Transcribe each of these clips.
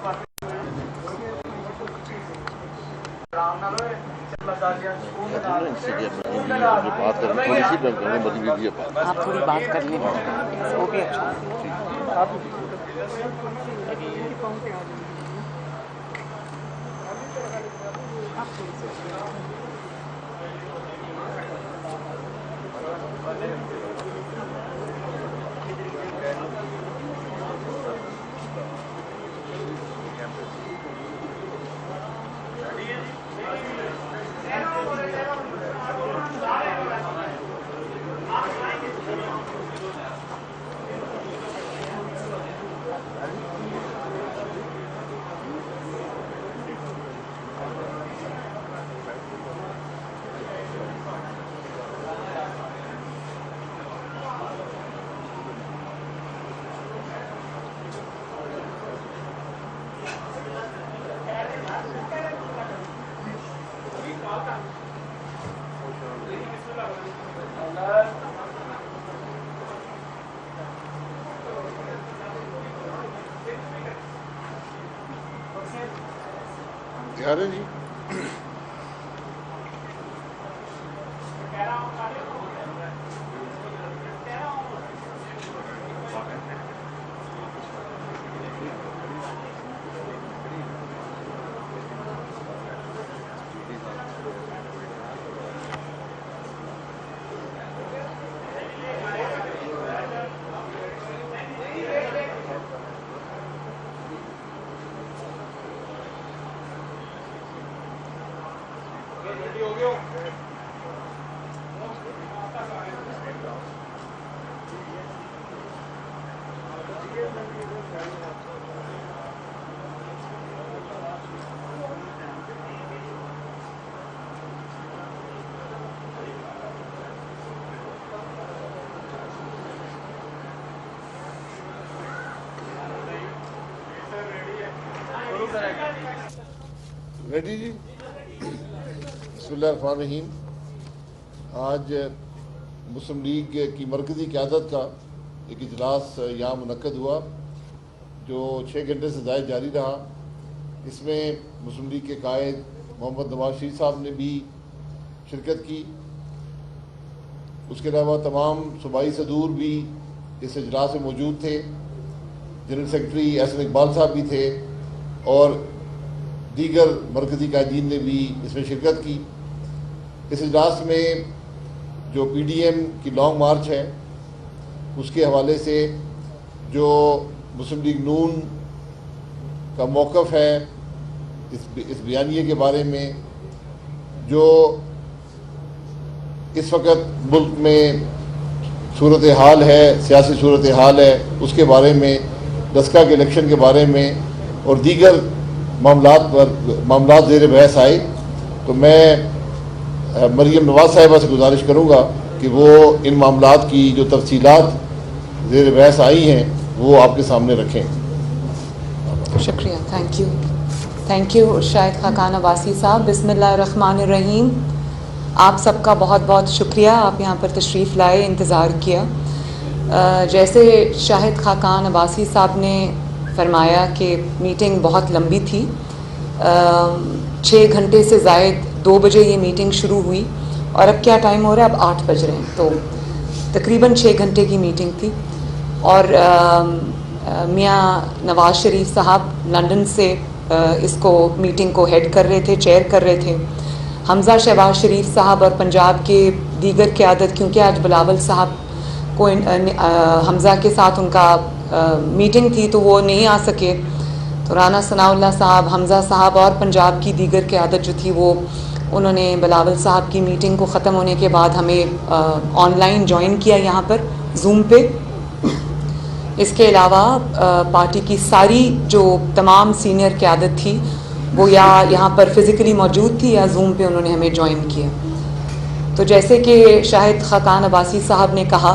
आप थोड़ी बात कर लें, वो भी अच्छा। तैयार है जी। रेडी जी। बिस्मिल्लाहिर्रहमानिर्रहीम। आज मुस्लिम लीग की मरकज़ी क़यादत का एक इजलास यहाँ मुनक्कद हुआ जो 6 घंटे से ज़ायद जारी रहा। इसमें मुस्लिम लीग के कायद मोहम्मद नवाज शरीफ साहब ने भी शिरकत की। उसके अलावा तमाम सूबाई सदूर भी इस इजलास में मौजूद थे। जनरल सेक्रेटरी एहसन इकबाल साहब भी थे और दीगर मरकज़ी कायदीन ने भी इसमें शिरकत की। इस इजलास में जो PDM की लॉन्ग मार्च है उसके हवाले से जो मुस्लिम लीग नून का मौक़िफ़ है इस बयानिए के बारे में, जो इस वक्त मुल्क में सूरत हाल है, सियासी सूरत हाल है, उसके बारे में, दस्का के इलेक्शन के बारे में और दीगर मामलात ज़ेर बहस आए, तो मैं मरियम नवाज साहिबा से गुजारिश करूँगा कि वो इन मामलात की जो तफसीलात ज़ेर बहस आई हैं वो आपके सामने रखें। शुक्रिया, थैंक यू शाहिद खाकान अब्बासी साहब। बिस्मिल्लाहिर्रहमानिर्रहीम। आप सबका बहुत बहुत शुक्रिया, आप यहाँ पर तशरीफ़ लाए, इंतज़ार किया। जैसे शाहिद खाकान अब्बासी साहब ने फरमाया कि मीटिंग बहुत लंबी थी। 6 घंटे से ज़ायद 2 बजे ये मीटिंग शुरू हुई और अब क्या टाइम हो रहा है, अब 8 बज रहे हैं, तो तकरीबन 6 घंटे की मीटिंग थी। और मियाँ नवाज शरीफ साहब लंदन से इसको मीटिंग को हेड कर रहे थे, चेयर कर रहे थे। हमज़ा शहबाज शरीफ साहब और पंजाब के दीगर क़यादत, क्योंकि आज बिलावल साहब को हमज़ा के साथ उनका मीटिंग थी तो वो नहीं आ सके, तो राना सनाउल्लाह साहब, हमज़ा साहब और पंजाब की दीगर क़यादत जो थी वो उन्होंने बिलावल साहब की मीटिंग को ख़त्म होने के बाद हमें ऑनलाइन ज्वाइन किया यहाँ पर जूम पे। इसके अलावा पार्टी की सारी जो तमाम सीनियर क़यादत थी वो या यहाँ पर फिज़िकली मौजूद थी या जूम पे उन्होंने हमें ज्वाइन किया। तो जैसे कि शाहिद खाकान अब्बासी साहब ने कहा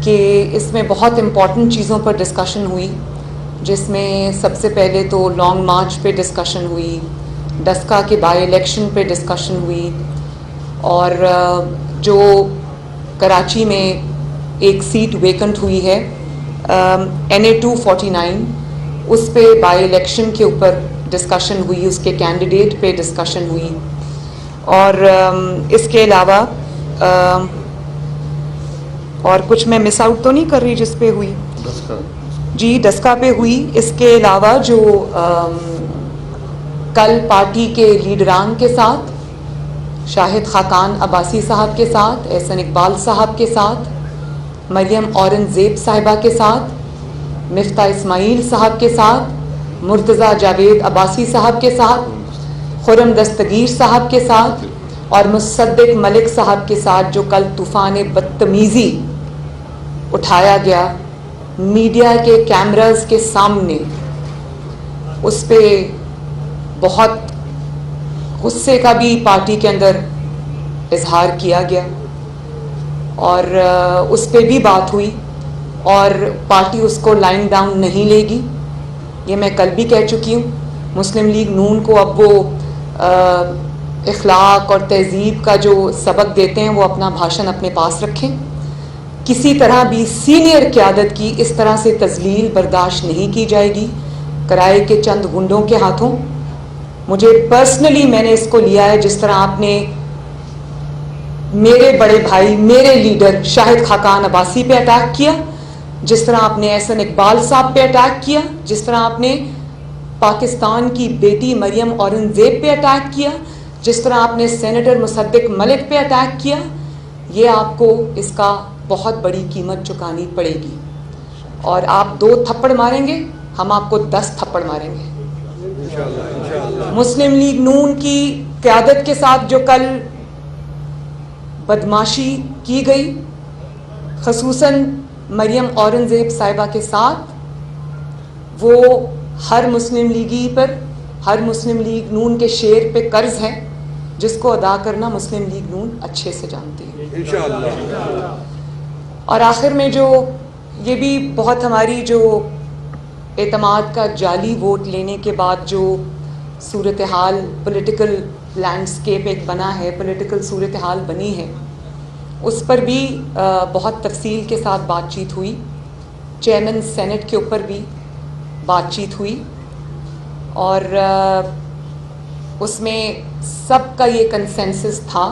कि इसमें बहुत इम्पॉर्टेंट चीज़ों पर डिस्कशन हुई, जिसमें सबसे पहले तो लॉन्ग मार्च पे डिस्कशन हुई, डस्का के बाई इलेक्शन पे डिस्कशन हुई और जो कराची में एक सीट वेकेंट हुई है NA 249, उस पे बाई इलेक्शन के ऊपर डिस्कशन हुई, उसके कैंडिडेट पे डिस्कशन हुई, और इसके अलावा और कुछ मैं मिस आउट तो नहीं कर रही जिस पे हुई? जी, डस्का पे हुई। इसके अलावा जो कल पार्टी के लीडरान के साथ, शाहिद खाकान अब्बासी साहब के साथ, एहसन इकबाल साहब के साथ, मरियम औरंगज़ेब साहिबा के साथ, मिफ्ता इस्माइल साहब के साथ, मुर्तज़ा जावेद अब्बासी साहब के साथ, खुरम दस्तगीर साहब के साथ और मुसद्दिक मलिक साहब के साथ जो कल तूफ़ान बदतमीज़ी उठाया गया मीडिया के कैमरास के सामने, उस पे बहुत गुस्से का भी पार्टी के अंदर इजहार किया गया और उस पे भी बात हुई और पार्टी उसको लाइन डाउन नहीं लेगी। ये मैं कल भी कह चुकी हूँ। मुस्लिम लीग नून को अब वो इखलाक और तहजीब का जो सबक देते हैं वो अपना भाषण अपने पास रखें। किसी तरह भी सीनियर क़यादत की इस तरह से तजलील बर्दाश्त नहीं की जाएगी किराए के चंद गुंडों के हाथों। मुझे पर्सनली मैंने इसको लिया है, जिस तरह आपने मेरे बड़े भाई, मेरे लीडर शाहिद खाकान अब्बासी पे अटैक किया, जिस तरह आपने एहसन इकबाल साहब पे अटैक किया, जिस तरह आपने पाकिस्तान की बेटी मरियम औरंगज़ेब पे अटैक किया, जिस तरह आपने सेनेटर मुसद्दिक मलिक पे अटैक किया, ये आपको इसका बहुत बड़ी कीमत चुकानी पड़ेगी। और आप 2 थप्पड़ मारेंगे, हम आपको 10 थप्पड़ मारेंगे। मुस्लिम लीग नून की क़यादत के साथ जो कल बदमाशी की गई, ख़ुसूसन मरियम औरंगज़ेब साहिबा के साथ, वो हर मुस्लिम लीगी पर, हर मुस्लिम लीग नून के शेर पे कर्ज है, जिसको अदा करना मुस्लिम लीग नून अच्छे से जानती है इंशाअल्लाह। और आखिर में जो ये भी बहुत हमारी जो एतमाद का जाली वोट लेने के बाद जो सूरत हाल, पॉलिटिकल लैंडस्केप एक बना है, पॉलिटिकल सूरत हाल बनी है, उस पर भी बहुत तफसील के साथ बातचीत हुई। चेयरमैन सेनेट के ऊपर भी बातचीत हुई और उसमें सबका ये कंसेंसस था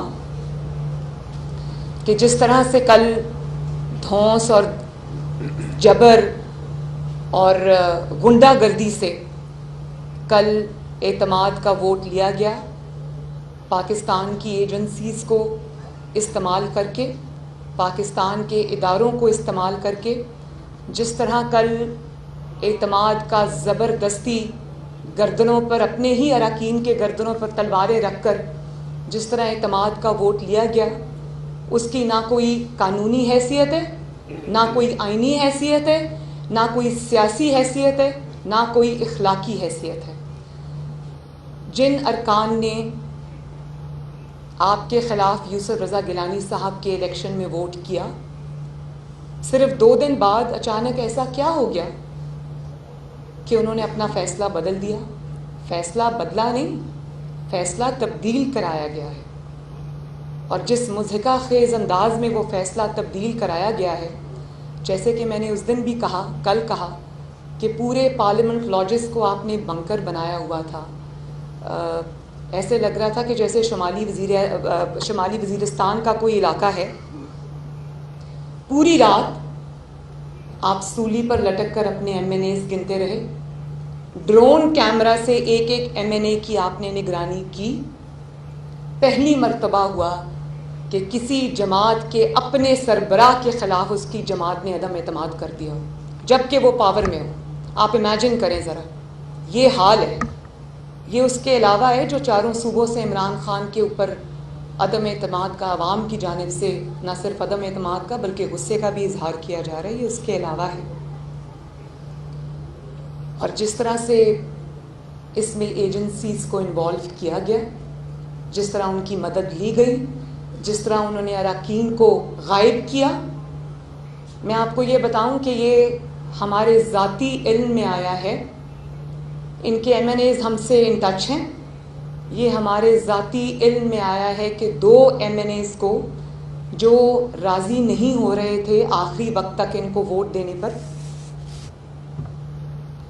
कि जिस तरह से कल धौंस और जबर और गुंडागर्दी से कल एतमाद का वोट लिया गया, पाकिस्तान की एजेंसीज़ को इस्तेमाल करके, पाकिस्तान के इदारों को इस्तेमाल करके, जिस तरह कल एतमाद का ज़बरदस्ती गर्दनों पर, अपने ही अरकान के गर्दनों पर तलवारें रखकर जिस तरह एतमाद का वोट लिया गया, उसकी ना कोई कानूनी हैसियत है, ना कोई आइनी हैसियत है, ना कोई सियासी हैसियत है, ना कोई इखलाकी हैसियत है। जिन अरकान ने आपके ख़िलाफ़ यूसुफ रज़ा गिलानी साहब के इलेक्शन में वोट किया, सिर्फ 2 दिन बाद अचानक ऐसा क्या हो गया कि उन्होंने अपना फ़ैसला बदल दिया। फ़ैसला बदला नहीं, फ़ैसला तब्दील कराया गया है। और जिस मुज़हिका ख़ेज़ अंदाज़ में वो फ़ैसला तब्दील कराया गया है, जैसे कि मैंने उस दिन भी कहा, कल कहा कि पूरे पार्लियामेंट लॉजेस को आपने बंकर बनाया हुआ था। ऐसे लग रहा था कि जैसे शुमाली वज़ीरिस्तान का कोई इलाका है। पूरी रात आप सूली पर लटक कर अपने MNAs गिनते रहे। ड्रोन कैमरा से एक एक MNA की आपने निगरानी की। पहली मर्तबा हुआ कि किसी जमात के अपने सरबराह के ख़िलाफ़ उसकी जमात ने अदम एतमाद कर दिया हो, जबकि वो पावर में हो। आप इमेजिन करें ज़रा, ये हाल है। ये उसके अलावा है जो चारों सूबों से इमरान खान के ऊपर अदम एतमाद का अवाम की जानिब से न सिर्फ अदम एतमाद का बल्कि गुस्से का भी इजहार किया जा रहा है, ये उसके अलावा है। और जिस तरह से इसमें एजेंसीज़ को इन्वॉल्व किया गया, जिस तरह उनकी मदद ली गई, जिस तरह उन्होंने अरकान को गायब किया, मैं आपको ये बताऊं कि ये हमारे ज़ाती इल्म में आया है। इनके MNAs हमसे इन टच हैं। ये हमारे ज़ाती इल्म में आया है कि 2 MNAs को जो राज़ी नहीं हो रहे थे आखिरी वक्त तक इनको वोट देने पर,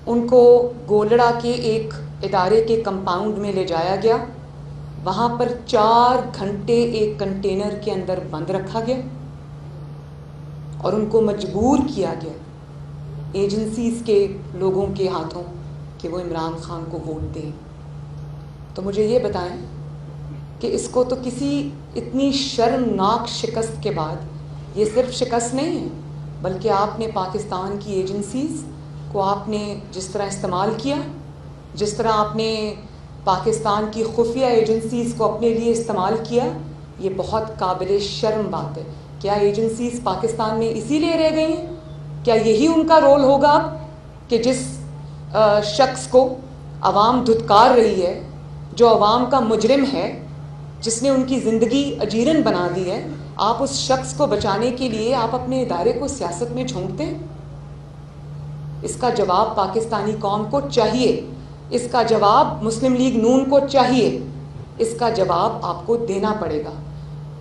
उनको गोलड़ा के एक इदारे के कंपाउंड में ले जाया गया। वहाँ पर 4 घंटे एक कंटेनर के अंदर बंद रखा गया और उनको मजबूर किया गया एजेंसीज़ के लोगों के हाथों कि वो इमरान खान को वोट दें। तो मुझे ये बताएं कि इसको तो किसी इतनी शर्मनाक शिकस्त के बाद, ये सिर्फ शिकस्त नहीं है बल्कि आपने पाकिस्तान की एजेंसीज़ को आपने जिस तरह इस्तेमाल किया, जिस तरह आपने पाकिस्तान की खुफिया एजेंसीज़ को अपने लिए इस्तेमाल किया, ये बहुत काबिल शर्म बात है। क्या एजेंसीज़ पाकिस्तान में इसीलिए रह गई हैं? क्या यही उनका रोल होगा कि जिस शख्स को आवाम धुतकार रही है, जो आवाम का मुजरिम है, जिसने उनकी ज़िंदगी अजीरन बना दी है, आप उस शख्स को बचाने के लिए आप अपने इदारे को सियासत में झोंकते हैं? इसका जवाब पाकिस्तानी कौम को चाहिए, इसका जवाब मुस्लिम लीग नून को चाहिए, इसका जवाब आपको देना पड़ेगा।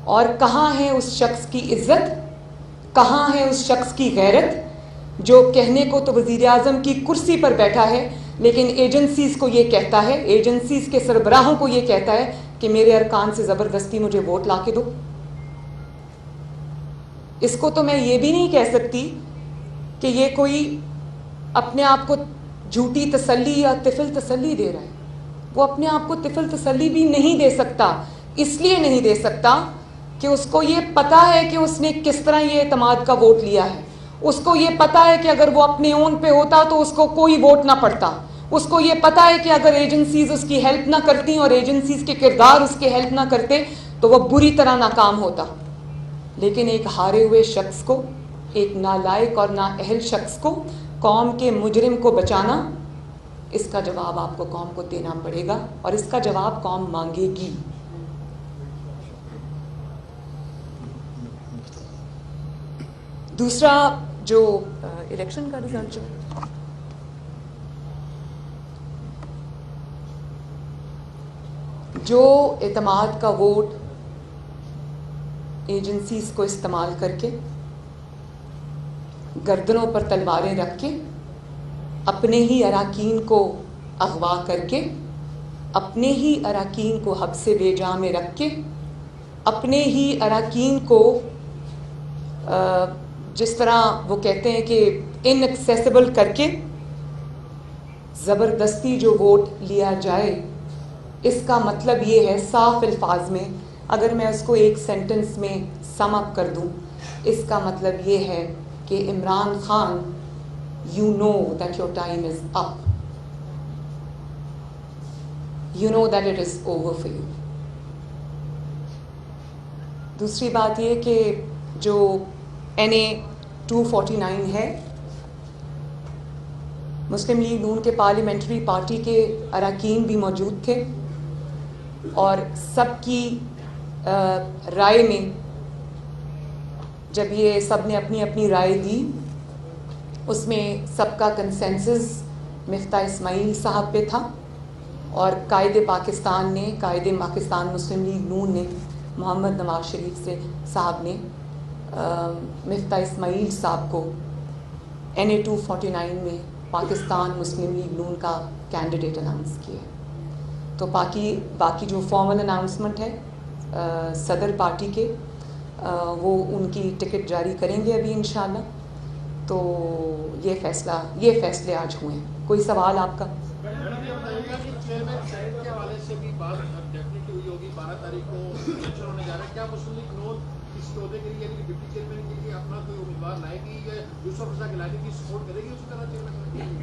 और कहाँ है उस शख्स की इज्जत, कहाँ है उस शख्स की गैरत जो कहने को तो वज़ीर आज़म की कुर्सी पर बैठा है लेकिन एजेंसीज़ को ये कहता है, एजेंसीज़ के सरबराहों को ये कहता है कि मेरे अरकान से ज़बरदस्ती मुझे वोट ला के दो। इसको तो मैं ये भी नहीं कह सकती कि ये कोई अपने आप को झूठी तसल्ली या तिफिल तसल्ली दे रहा है। वो अपने आप को तिफिल तसल्ली भी नहीं दे सकता, इसलिए नहीं दे सकता कि उसको ये पता है कि उसने किस तरह ये एतमाद का वोट लिया है। उसको ये पता है कि अगर वो अपने ओन पे होता तो उसको कोई वोट ना पड़ता। उसको ये पता है कि अगर एजेंसीज उसकी हेल्प ना करती और एजेंसीज के किरदार उसके हेल्प ना करते तो वह बुरी तरह नाकाम होता। लेकिन एक हारे हुए शख्स को, एक नालायक और नाअहल शख्स को, कौम के मुजरिम को बचाना, इसका जवाब आपको कौम को देना पड़ेगा और इसका जवाब कौम मांगेगी। दूसरा, जो इलेक्शन का रिजल्ट जो एतमाद का वोट एजेंसीज को इस्तेमाल करके, गर्दनों पर तलवारें रख के, अपने ही अराकीन को अगवा करके, अपने ही अराकीन को हब्से बेजा में रख के, अपने ही अराकीन को जिस तरह वो कहते हैं कि इनएक्सेसिबल करके ज़बरदस्ती जो वोट लिया जाए, इसका मतलब ये है, साफ अल्फाज में अगर मैं उसको एक सेंटेंस में सम अप कर दूं, इसका मतलब ये है कि Imran Khan, you know that your time is up, you know that it is over for you. दूसरी बात ये कि जो NA 249 है, मुस्लिम लीग नून के पार्लियामेंट्री पार्टी के अरकान भी मौजूद थे और सबकी राय में जब ये सब ने अपनी अपनी राय दी, उसमें सबका कंसेंसस मिफ्ता इस्माइल साहब पे था और कायदे पाकिस्तान मुस्लिम लीग नून ने मोहम्मद नवाज शरीफ से साहब ने मिफ्ता इस्माइल साहब को NA 249 में पाकिस्तान मुस्लिम लीग नून का कैंडिडेट अनाउंस किया। तो बाकी जो फॉर्मल अनाउंसमेंट है सदर पार्टी के, वो उनकी टिकट जारी करेंगे अभी इंशाल्लाह। तो ये फैसले आज हुए हैं। कोई सवाल आपका?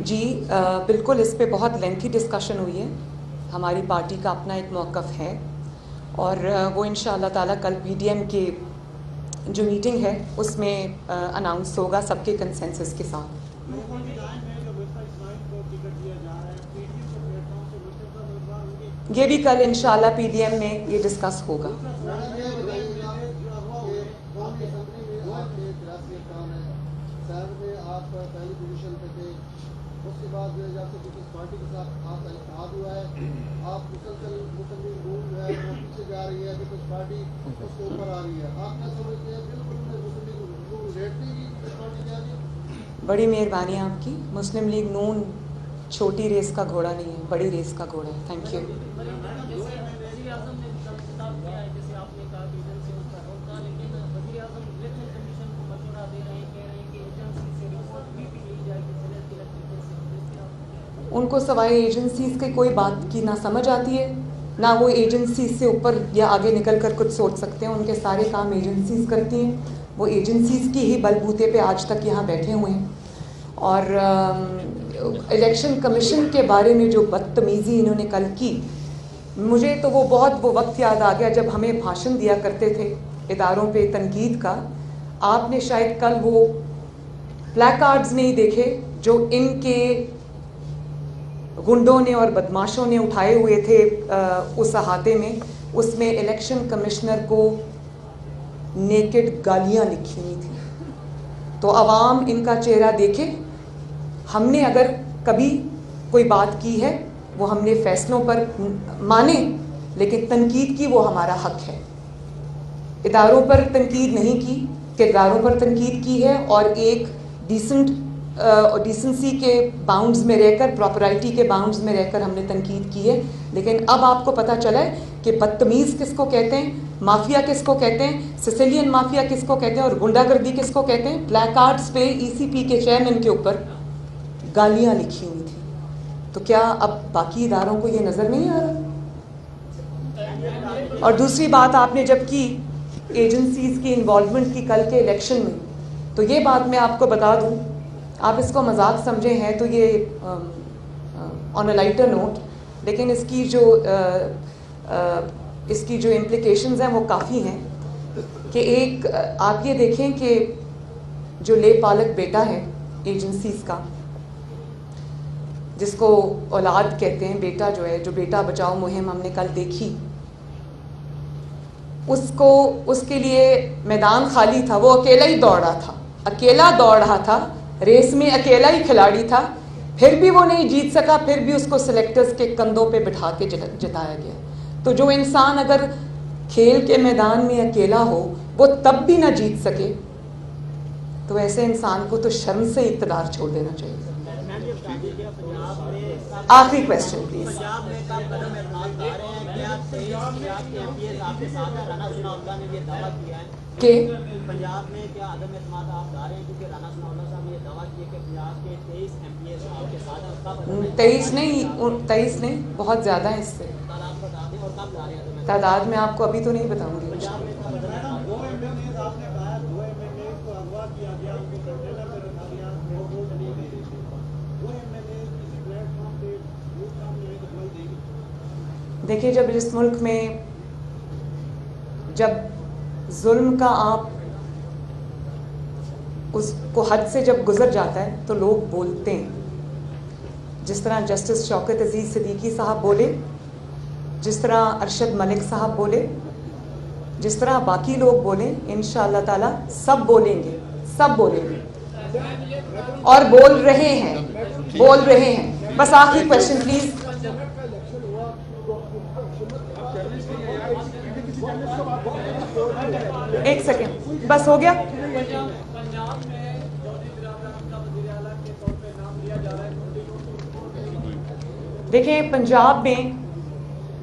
जी बिल्कुल, इस पे बहुत लेंथी डिस्कशन हुई है। हमारी पार्टी का अपना एक मौक़िफ़ है और वो इंशाअल्लाह ताला कल PDM के जो मीटिंग है उसमें अनाउंस होगा सबके कंसेंसस के साथ। ये भी कल इंशाअल्लाह PDM में ये डिस्कस होगा। उसके बाद जब से पीपल्स पार्टी के साथ आपका इत्तेहाद हुआ है, आप मुसलसल मुस्लिम लीग नून जो है वो पीछे जा रही है, पीपल्स पार्टी उसके ऊपर आ रही है। आप क्या समझते हैं? बिल्कुल मुस्लिम लीग नून रेट देगी पीपल्स पार्टी के आगे? बड़ी मेहरबानी आपकी। मुस्लिम लीग नून छोटी रेस का घोड़ा नहीं है, बड़ी रेस का घोड़ा है। Thank you. उनको सवाई एजेंसीज के कोई बात की ना समझ आती है, ना वो एजेंसीज से ऊपर या आगे निकल कर कुछ सोच सकते हैं। उनके सारे काम एजेंसीज करती हैं, वो एजेंसीज की ही बलबूते पे आज तक यहाँ बैठे हुए हैं। और इलेक्शन कमीशन के बारे में जो बदतमीज़ी इन्होंने कल की, मुझे तो वो वक्त याद आ गया जब हमें भाषण दिया करते थे इदारों पे तनकीद का। आपने शायद कल वो प्लैकार्ड्स नहीं देखे जो इनके गुंडों ने और बदमाशों ने उठाए हुए थे उस अहाते में। उसमें इलेक्शन कमिश्नर को नेकेड गालियां लिखी हुई थी। तो अवाम इनका चेहरा देखे। हमने अगर कभी कोई बात की है वो हमने फैसलों पर माने, लेकिन तनकीद की वो हमारा हक है। इदारों पर तनकीद नहीं की, किरदारों पर तनकीद की है और एक डिसेंसी के बाउंड्स में रहकर, प्रॉपरिटी के बाउंड्स में रहकर हमने तनकीद की है। लेकिन अब आपको पता चला है कि बदतमीज़ किसको कहते हैं, माफिया किसको कहते हैं, सिसिलियन माफिया किसको कहते हैं और गुंडागर्दी किसको कहते हैं। प्लैकार्ड्स पे ईसीपी के चेयरमैन के ऊपर गालियां लिखी हुई थी। तो क्या अब बाकी इदारों को ये नज़र नहीं आ रहा? और दूसरी बात आपने जब की एजेंसीज की इन्वॉल्वमेंट की कल के इलेक्शन में, तो ये बात मैं आपको बता दूं, आप इसको मजाक समझे हैं तो ये ऑन अ लाइटर नोट, लेकिन इसकी जो इम्प्लिकेशंस हैं वो काफ़ी हैं। कि एक आप ये देखें कि जो ले पालक बेटा है एजेंसीज का, जिसको औलाद कहते हैं, बेटा जो है, जो बेटा बचाओ मुहिम हमने कल देखी, उसके लिए मैदान खाली था, वो अकेला ही दौड़ा था, अकेला दौड़ रहा था, रेस में अकेला ही खिलाड़ी था, फिर भी वो नहीं जीत सका, फिर भी उसको सिलेक्टर्स के कंधों पे बिठा के जिताया गया। तो जो इंसान अगर खेल के मैदान में अकेला हो, वो तब भी ना जीत सके, तो ऐसे इंसान को तो शर्म से इक़्तिदार छोड़ देना चाहिए। आखिरी क्वेश्चन प्लीज। के पंजाब में क्या आदम एतमाद आप जा रहे हैं, क्योंकि राणा सनाउल्लाह साहब ने ये दावा किया कि पंजाब के 23 MPs आपके साथ हैं, कब 23 नहीं, बहुत ज़्यादा है इससे। तादाद बता दें और कब जा रहे हैं? तादाद में आपको अभी तो नहीं बताऊंगी। पंजाब में कब बदलना है? आपने कहा 2 MLA को अगवा किया गया, उनके कंटेनर में रखा गया, वो वोट नहीं दे रहे थे। वो MLA किसी प्लेटफॉर्म पे वोट सामने आए तो बोल देंगे। देखिए, जब इस मुल्क में जब जुल्म का आप उसको हद से जब गुजर जाता है तो लोग बोलते हैं। जिस तरह जस्टिस शौकत अजीज़ सिद्दीकी साहब बोले, जिस तरह अरशद मलिक साहब बोले, जिस तरह बाकी लोग बोले, इंशाअल्लाह ताला सब बोलेंगे, सब बोलेंगे और बोल रहे हैं। बस आखिरी क्वेश्चन प्लीज। एक सेकेंड, बस हो गया। देखिए, पंजाब में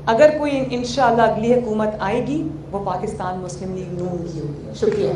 अगर कोई इंशाअल्लाह अगली हुकूमत आएगी, वो पाकिस्तान मुस्लिम लीग नून की होगी। शुक्रिया।